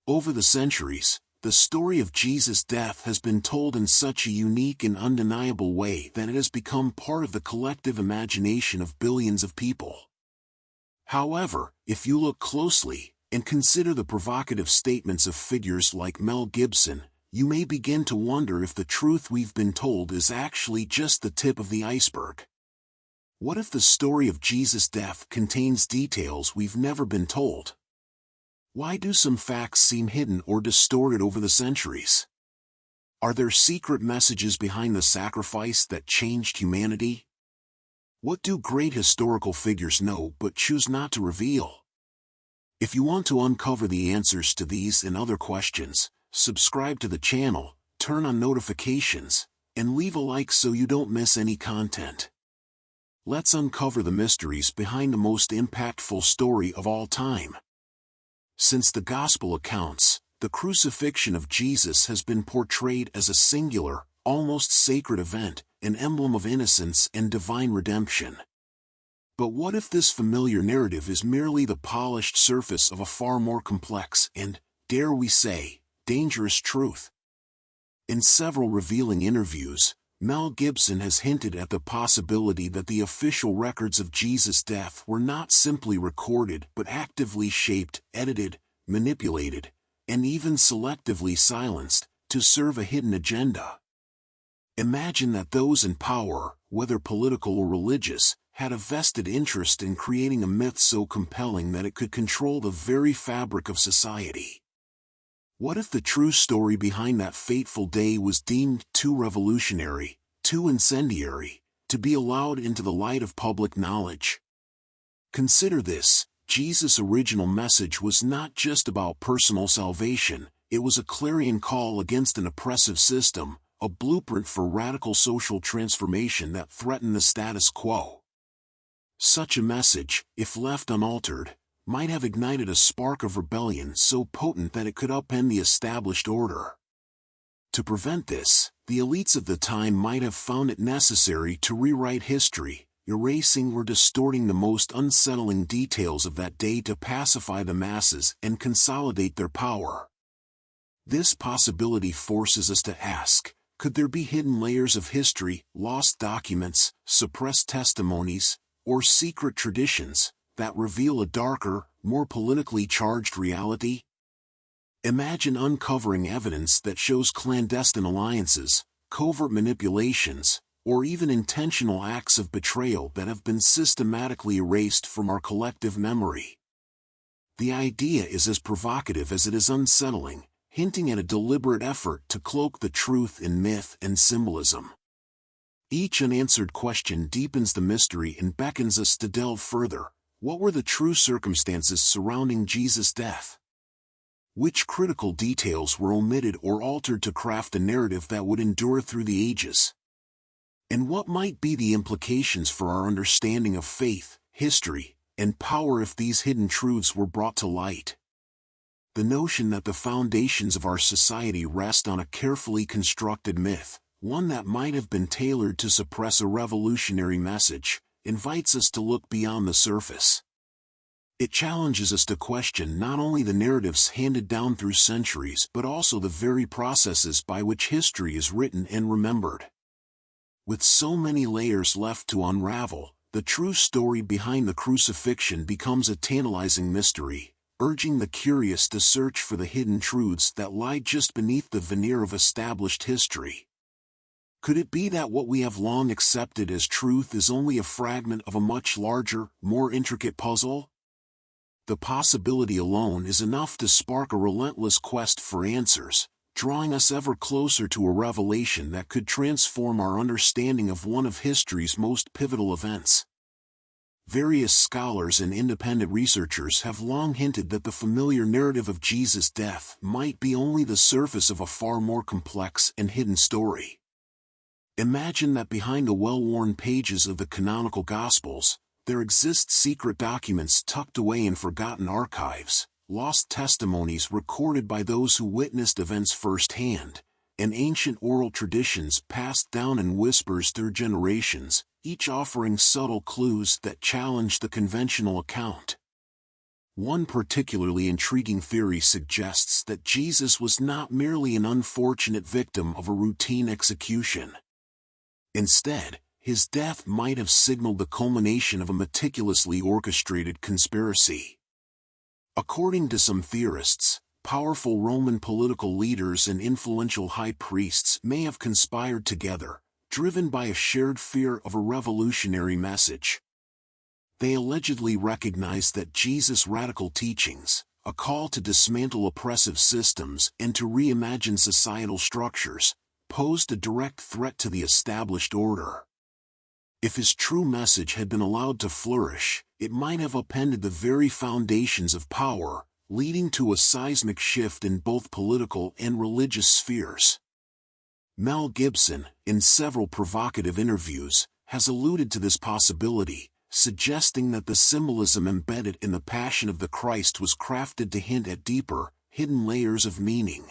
Over the centuries, the story of Jesus' death has been told in such a unique and undeniable way that it has become part of the collective imagination of billions of people. However, if you look closely, and consider the provocative statements of figures like Mel Gibson, you may begin to wonder if the truth we've been told is actually just the tip of the iceberg. What if the story of Jesus' death contains details we've never been told? Why do some facts seem hidden or distorted over the centuries? Are there secret messages behind the sacrifice that changed humanity? What do great historical figures know but choose not to reveal? If you want to uncover the answers to these and other questions, subscribe to the channel, turn on notifications, and leave a like so you don't miss any content. Let's uncover the mysteries behind the most impactful story of all time. Since the Gospel accounts, the crucifixion of Jesus has been portrayed as a singular, almost sacred event, an emblem of innocence and divine redemption. But what if this familiar narrative is merely the polished surface of a far more complex and, dare we say, dangerous truth? In several revealing interviews, Mel Gibson has hinted at the possibility that the official records of Jesus' death were not simply recorded but actively shaped, edited, manipulated, and even selectively silenced, to serve a hidden agenda. Imagine that those in power, whether political or religious, had a vested interest in creating a myth so compelling that it could control the very fabric of society. What if the true story behind that fateful day was deemed too revolutionary, too incendiary, to be allowed into the light of public knowledge? Consider this: Jesus' original message was not just about personal salvation, it was a clarion call against an oppressive system, a blueprint for radical social transformation that threatened the status quo. Such a message, if left unaltered, might have ignited a spark of rebellion so potent that it could upend the established order. To prevent this, the elites of the time might have found it necessary to rewrite history, erasing or distorting the most unsettling details of that day to pacify the masses and consolidate their power. This possibility forces us to ask, could there be hidden layers of history, lost documents, suppressed testimonies, or secret traditions that reveal a darker, more politically charged reality? Imagine uncovering evidence that shows clandestine alliances, covert manipulations, or even intentional acts of betrayal that have been systematically erased from our collective memory. The idea is as provocative as it is unsettling, hinting at a deliberate effort to cloak the truth in myth and symbolism. Each unanswered question deepens the mystery and beckons us to delve further. What were the true circumstances surrounding Jesus' death? Which critical details were omitted or altered to craft a narrative that would endure through the ages? And what might be the implications for our understanding of faith, history, and power if these hidden truths were brought to light? The notion that the foundations of our society rest on a carefully constructed myth, one that might have been tailored to suppress a revolutionary message, invites us to look beyond the surface. It challenges us to question not only the narratives handed down through centuries but also the very processes by which history is written and remembered. With so many layers left to unravel, the true story behind the crucifixion becomes a tantalizing mystery, urging the curious to search for the hidden truths that lie just beneath the veneer of established history. Could it be that what we have long accepted as truth is only a fragment of a much larger, more intricate puzzle? The possibility alone is enough to spark a relentless quest for answers, drawing us ever closer to a revelation that could transform our understanding of one of history's most pivotal events. Various scholars and independent researchers have long hinted that the familiar narrative of Jesus' death might be only the surface of a far more complex and hidden story. Imagine that behind the well-worn pages of the canonical Gospels, there exist secret documents tucked away in forgotten archives, lost testimonies recorded by those who witnessed events firsthand, and ancient oral traditions passed down in whispers through generations, each offering subtle clues that challenge the conventional account. One particularly intriguing theory suggests that Jesus was not merely an unfortunate victim of a routine execution. Instead, his death might have signaled the culmination of a meticulously orchestrated conspiracy. According to some theorists, powerful Roman political leaders and influential high priests may have conspired together, driven by a shared fear of a revolutionary message. They allegedly recognized that Jesus' radical teachings, a call to dismantle oppressive systems and to reimagine societal structures, posed a direct threat to the established order. If his true message had been allowed to flourish, it might have upended the very foundations of power, leading to a seismic shift in both political and religious spheres. Mel Gibson, in several provocative interviews, has alluded to this possibility, suggesting that the symbolism embedded in the Passion of the Christ was crafted to hint at deeper, hidden layers of meaning.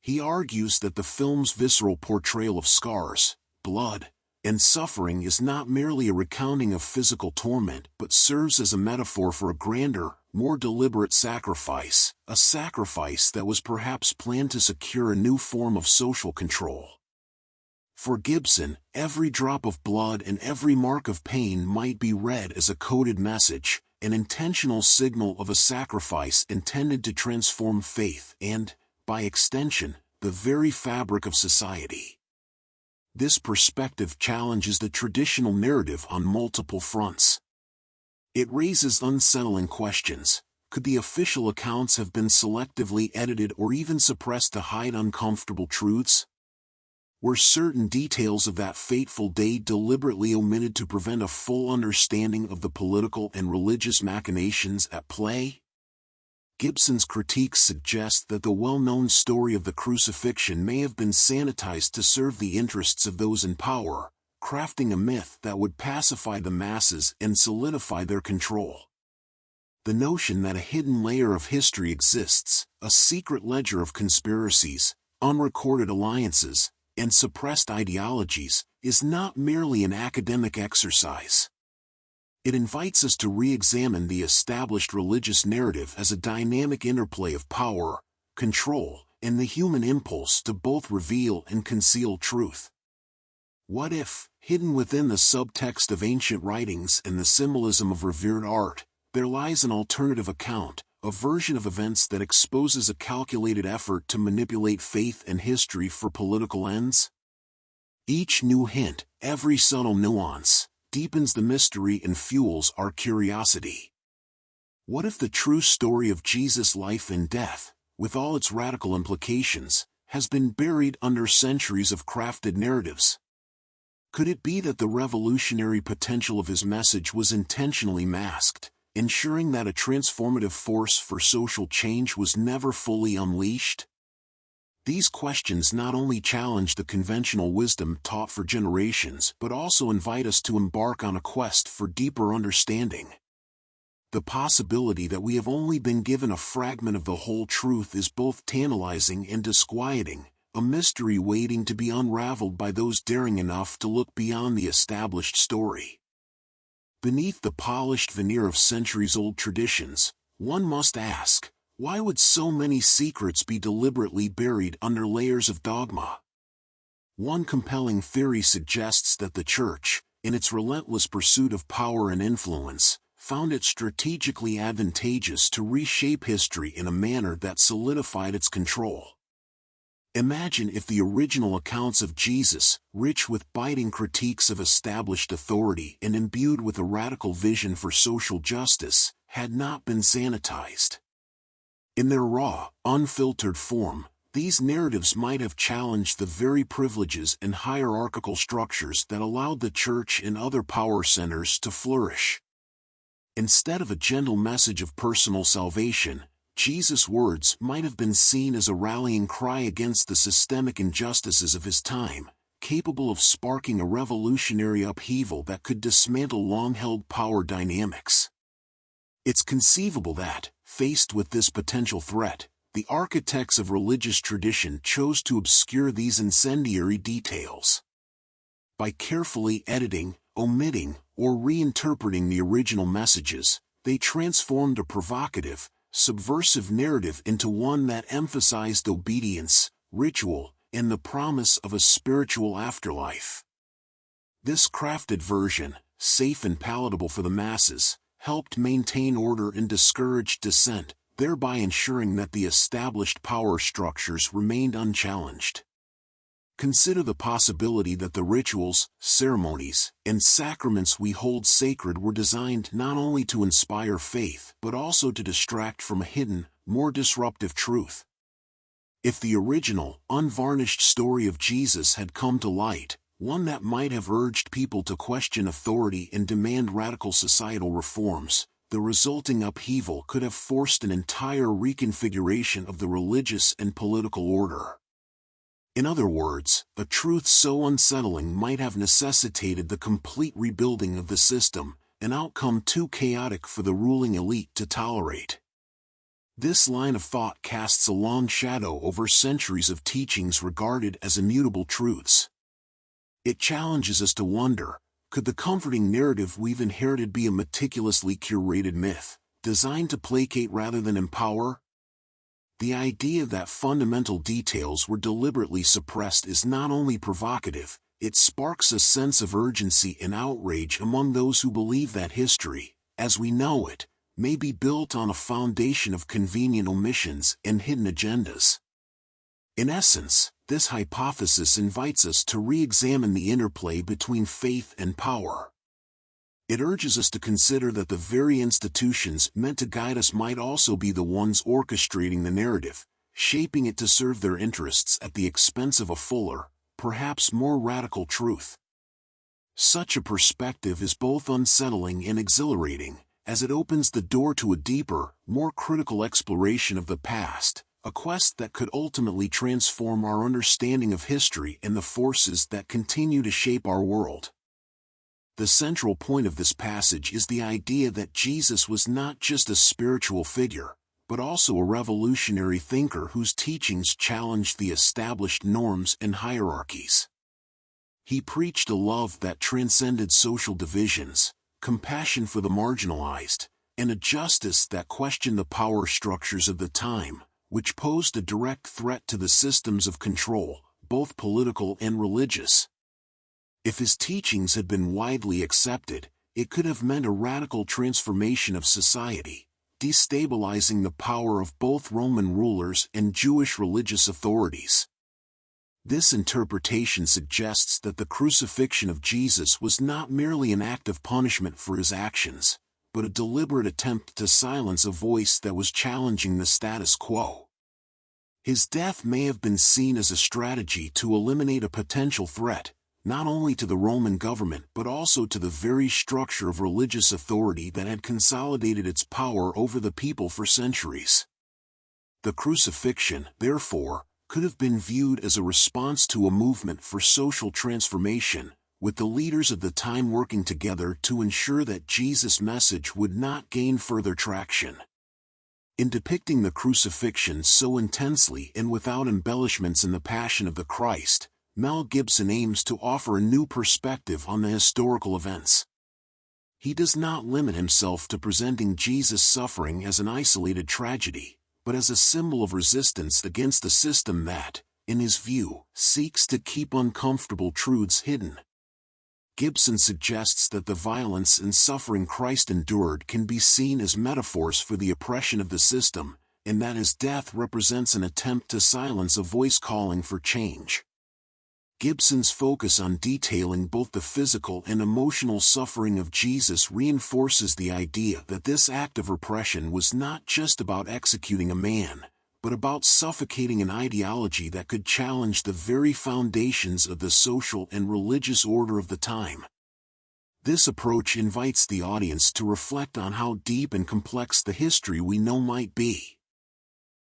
He argues that the film's visceral portrayal of scars, blood, and suffering is not merely a recounting of physical torment but serves as a metaphor for a grander, more deliberate sacrifice, a sacrifice that was perhaps planned to secure a new form of social control. For Gibson, every drop of blood and every mark of pain might be read as a coded message, an intentional signal of a sacrifice intended to transform faith and, by extension, the very fabric of society. This perspective challenges the traditional narrative on multiple fronts. It raises unsettling questions. Could the official accounts have been selectively edited or even suppressed to hide uncomfortable truths? Were certain details of that fateful day deliberately omitted to prevent a full understanding of the political and religious machinations at play? Gibson's critiques suggest that the well-known story of the crucifixion may have been sanitized to serve the interests of those in power, crafting a myth that would pacify the masses and solidify their control. The notion that a hidden layer of history exists, a secret ledger of conspiracies, unrecorded alliances, and suppressed ideologies, is not merely an academic exercise. It invites us to re-examine the established religious narrative as a dynamic interplay of power, control, and the human impulse to both reveal and conceal truth. What if, hidden within the subtext of ancient writings and the symbolism of revered art, there lies an alternative account, a version of events that exposes a calculated effort to manipulate faith and history for political ends? Each new hint, every subtle nuance, deepens the mystery and fuels our curiosity. What if the true story of Jesus' life and death, with all its radical implications, has been buried under centuries of crafted narratives? Could it be that the revolutionary potential of his message was intentionally masked, ensuring that a transformative force for social change was never fully unleashed? These questions not only challenge the conventional wisdom taught for generations but also invite us to embark on a quest for deeper understanding. The possibility that we have only been given a fragment of the whole truth is both tantalizing and disquieting, a mystery waiting to be unraveled by those daring enough to look beyond the established story. Beneath the polished veneer of centuries-old traditions, one must ask, why would so many secrets be deliberately buried under layers of dogma? One compelling theory suggests that the Church, in its relentless pursuit of power and influence, found it strategically advantageous to reshape history in a manner that solidified its control. Imagine if the original accounts of Jesus, rich with biting critiques of established authority and imbued with a radical vision for social justice, had not been sanitized. In their raw, unfiltered form, these narratives might have challenged the very privileges and hierarchical structures that allowed the Church and other power centers to flourish. Instead of a gentle message of personal salvation, Jesus' words might have been seen as a rallying cry against the systemic injustices of his time, capable of sparking a revolutionary upheaval that could dismantle long-held power dynamics. It's conceivable that, faced with this potential threat, the architects of religious tradition chose to obscure these incendiary details. By carefully editing, omitting, or reinterpreting the original messages, They transformed a provocative, subversive narrative into one that emphasized obedience, ritual, and the promise of a spiritual afterlife. This crafted version, safe and palatable for the masses, helped maintain order and discouraged dissent, thereby ensuring that the established power structures remained unchallenged. Consider the possibility that the rituals, ceremonies, and sacraments we hold sacred were designed not only to inspire faith but also to distract from a hidden, more disruptive truth. If the original, unvarnished story of Jesus had come to light, one that might have urged people to question authority and demand radical societal reforms, the resulting upheaval could have forced an entire reconfiguration of the religious and political order. In other words, a truth so unsettling might have necessitated the complete rebuilding of the system, an outcome too chaotic for the ruling elite to tolerate. This line of thought casts a long shadow over centuries of teachings regarded as immutable truths. It challenges us to wonder, could the comforting narrative we've inherited be a meticulously curated myth, designed to placate rather than empower? The idea that fundamental details were deliberately suppressed is not only provocative, it sparks a sense of urgency and outrage among those who believe that history, as we know it, may be built on a foundation of convenient omissions and hidden agendas. In essence, this hypothesis invites us to re-examine the interplay between faith and power. It urges us to consider that the very institutions meant to guide us might also be the ones orchestrating the narrative, shaping it to serve their interests at the expense of a fuller, perhaps more radical truth. Such a perspective is both unsettling and exhilarating, as it opens the door to a deeper, more critical exploration of the past, a quest that could ultimately transform our understanding of history and the forces that continue to shape our world. The central point of this passage is the idea that Jesus was not just a spiritual figure, but also a revolutionary thinker whose teachings challenged the established norms and hierarchies. He preached a love that transcended social divisions, compassion for the marginalized, and a justice that questioned the power structures of the time, which posed a direct threat to the systems of control, both political and religious. If his teachings had been widely accepted, it could have meant a radical transformation of society, destabilizing the power of both Roman rulers and Jewish religious authorities. This interpretation suggests that the crucifixion of Jesus was not merely an act of punishment for his actions, but a deliberate attempt to silence a voice that was challenging the status quo. His death may have been seen as a strategy to eliminate a potential threat, not only to the Roman government but also to the very structure of religious authority that had consolidated its power over the people for centuries. The crucifixion, therefore, could have been viewed as a response to a movement for social transformation, with the leaders of the time working together to ensure that Jesus' message would not gain further traction. In depicting the crucifixion so intensely and without embellishments in The Passion of the Christ, Mel Gibson aims to offer a new perspective on the historical events. He does not limit himself to presenting Jesus' suffering as an isolated tragedy, but as a symbol of resistance against a system that, in his view, seeks to keep uncomfortable truths hidden. Gibson suggests that the violence and suffering Christ endured can be seen as metaphors for the oppression of the system, and that his death represents an attempt to silence a voice calling for change. Gibson's focus on detailing both the physical and emotional suffering of Jesus reinforces the idea that this act of repression was not just about executing a man, but about suffocating an ideology that could challenge the very foundations of the social and religious order of the time. This approach invites the audience to reflect on how deep and complex the history we know might be.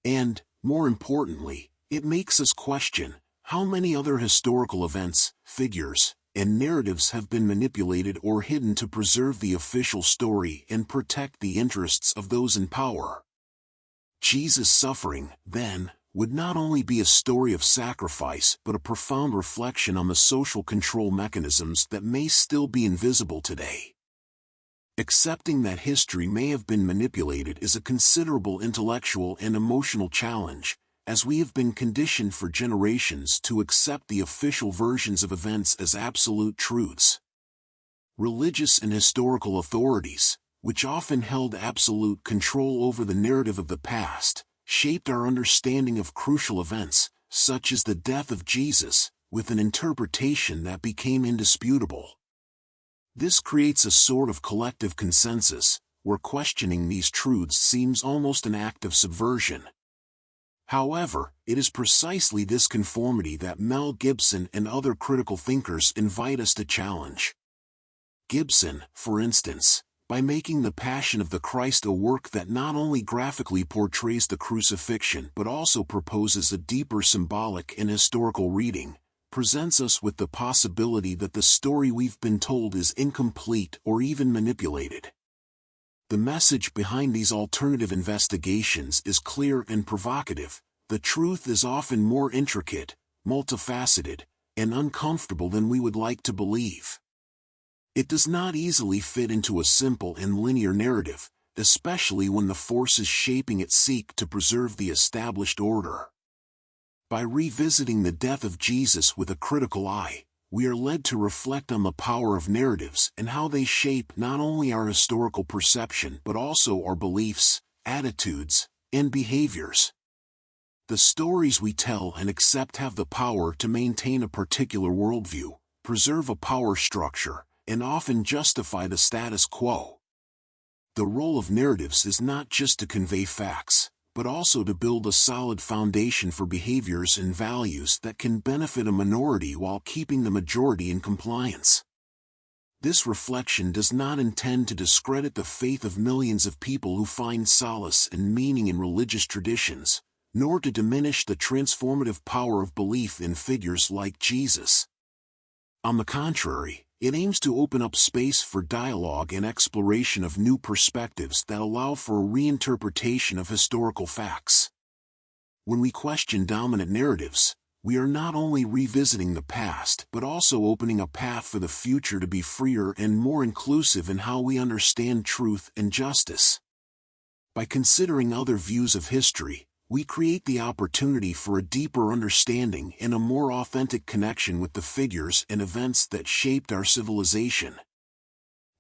And, more importantly, it makes us question, how many other historical events, figures, and narratives have been manipulated or hidden to preserve the official story and protect the interests of those in power? Jesus' suffering, then, would not only be a story of sacrifice but a profound reflection on the social control mechanisms that may still be invisible today. Accepting that history may have been manipulated is a considerable intellectual and emotional challenge, as we have been conditioned for generations to accept the official versions of events as absolute truths. Religious and historical authorities, which often held absolute control over the narrative of the past, shaped our understanding of crucial events, such as the death of Jesus, with an interpretation that became indisputable. This creates a sort of collective consensus, where questioning these truths seems almost an act of subversion. However, it is precisely this conformity that Mel Gibson and other critical thinkers invite us to challenge. Gibson, for instance, by making The Passion of the Christ a work that not only graphically portrays the crucifixion but also proposes a deeper symbolic and historical reading, presents us with the possibility that the story we've been told is incomplete or even manipulated. The message behind these alternative investigations is clear and provocative. The truth is often more intricate, multifaceted, and uncomfortable than we would like to believe. It does not easily fit into a simple and linear narrative, especially when the forces shaping it seek to preserve the established order. By revisiting the death of Jesus with a critical eye, we are led to reflect on the power of narratives and how they shape not only our historical perception but also our beliefs, attitudes, and behaviors. The stories we tell and accept have the power to maintain a particular worldview, preserve a power structure, and often justify the status quo. The role of narratives is not just to convey facts, but also to build a solid foundation for behaviors and values that can benefit a minority while keeping the majority in compliance. This reflection does not intend to discredit the faith of millions of people who find solace and meaning in religious traditions, nor to diminish the transformative power of belief in figures like Jesus. On the contrary, it aims to open up space for dialogue and exploration of new perspectives that allow for a reinterpretation of historical facts. When we question dominant narratives, we are not only revisiting the past but also opening a path for the future to be freer and more inclusive in how we understand truth and justice. By considering other views of history, we create the opportunity for a deeper understanding and a more authentic connection with the figures and events that shaped our civilization.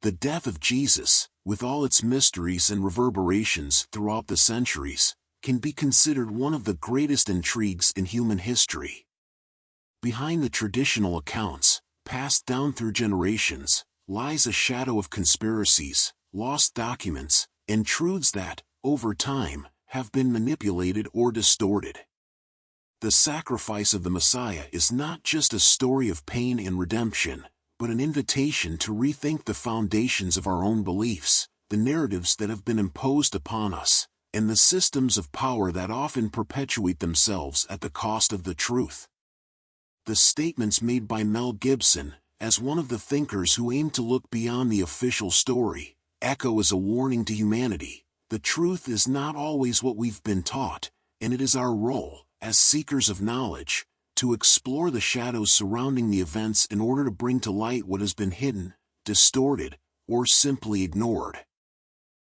The death of Jesus, with all its mysteries and reverberations throughout the centuries, can be considered one of the greatest intrigues in human history. Behind the traditional accounts, passed down through generations, lies a shadow of conspiracies, lost documents, and truths that, over time, have been manipulated or distorted. The sacrifice of the Messiah is not just a story of pain and redemption, but an invitation to rethink the foundations of our own beliefs, the narratives that have been imposed upon us, and the systems of power that often perpetuate themselves at the cost of the truth. The statements made by Mel Gibson, as one of the thinkers who aim to look beyond the official story, echo as a warning to humanity. The truth is not always what we've been taught, and it is our role, as seekers of knowledge, to explore the shadows surrounding the events in order to bring to light what has been hidden, distorted, or simply ignored.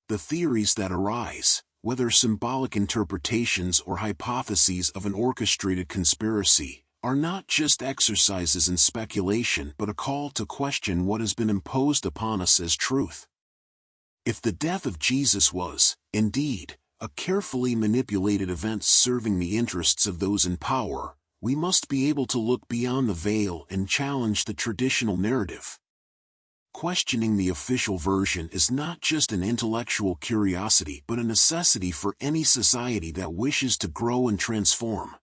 The theories that arise, whether symbolic interpretations or hypotheses of an orchestrated conspiracy, are not just exercises in speculation but a call to question what has been imposed upon us as truth. If the death of Jesus was, indeed, a carefully manipulated event serving the interests of those in power, we must be able to look beyond the veil and challenge the traditional narrative. Questioning the official version is not just an intellectual curiosity but a necessity for any society that wishes to grow and transform.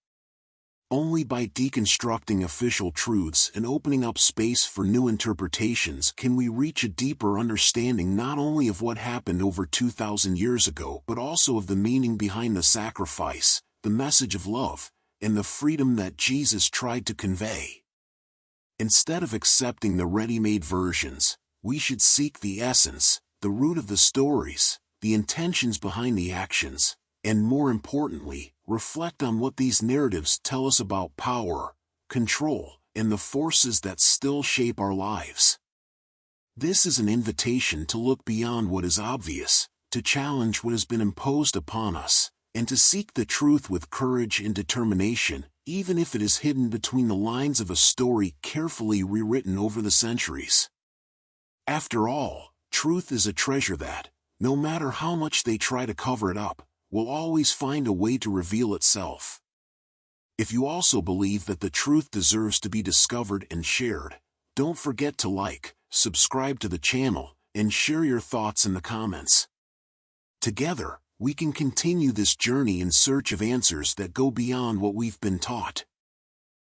Only by deconstructing official truths and opening up space for new interpretations can we reach a deeper understanding not only of what happened over 2,000 years ago but also of the meaning behind the sacrifice, the message of love, and the freedom that Jesus tried to convey. Instead of accepting the ready-made versions, we should seek the essence, the root of the stories, the intentions behind the actions, and more importantly, reflect on what these narratives tell us about power, control, and the forces that still shape our lives. This is an invitation to look beyond what is obvious, to challenge what has been imposed upon us, and to seek the truth with courage and determination, even if it is hidden between the lines of a story carefully rewritten over the centuries. After all, truth is a treasure that, no matter how much they try to cover it up, will always find a way to reveal itself. If you also believe that the truth deserves to be discovered and shared, don't forget to like, subscribe to the channel, and share your thoughts in the comments. Together, we can continue this journey in search of answers that go beyond what we've been taught.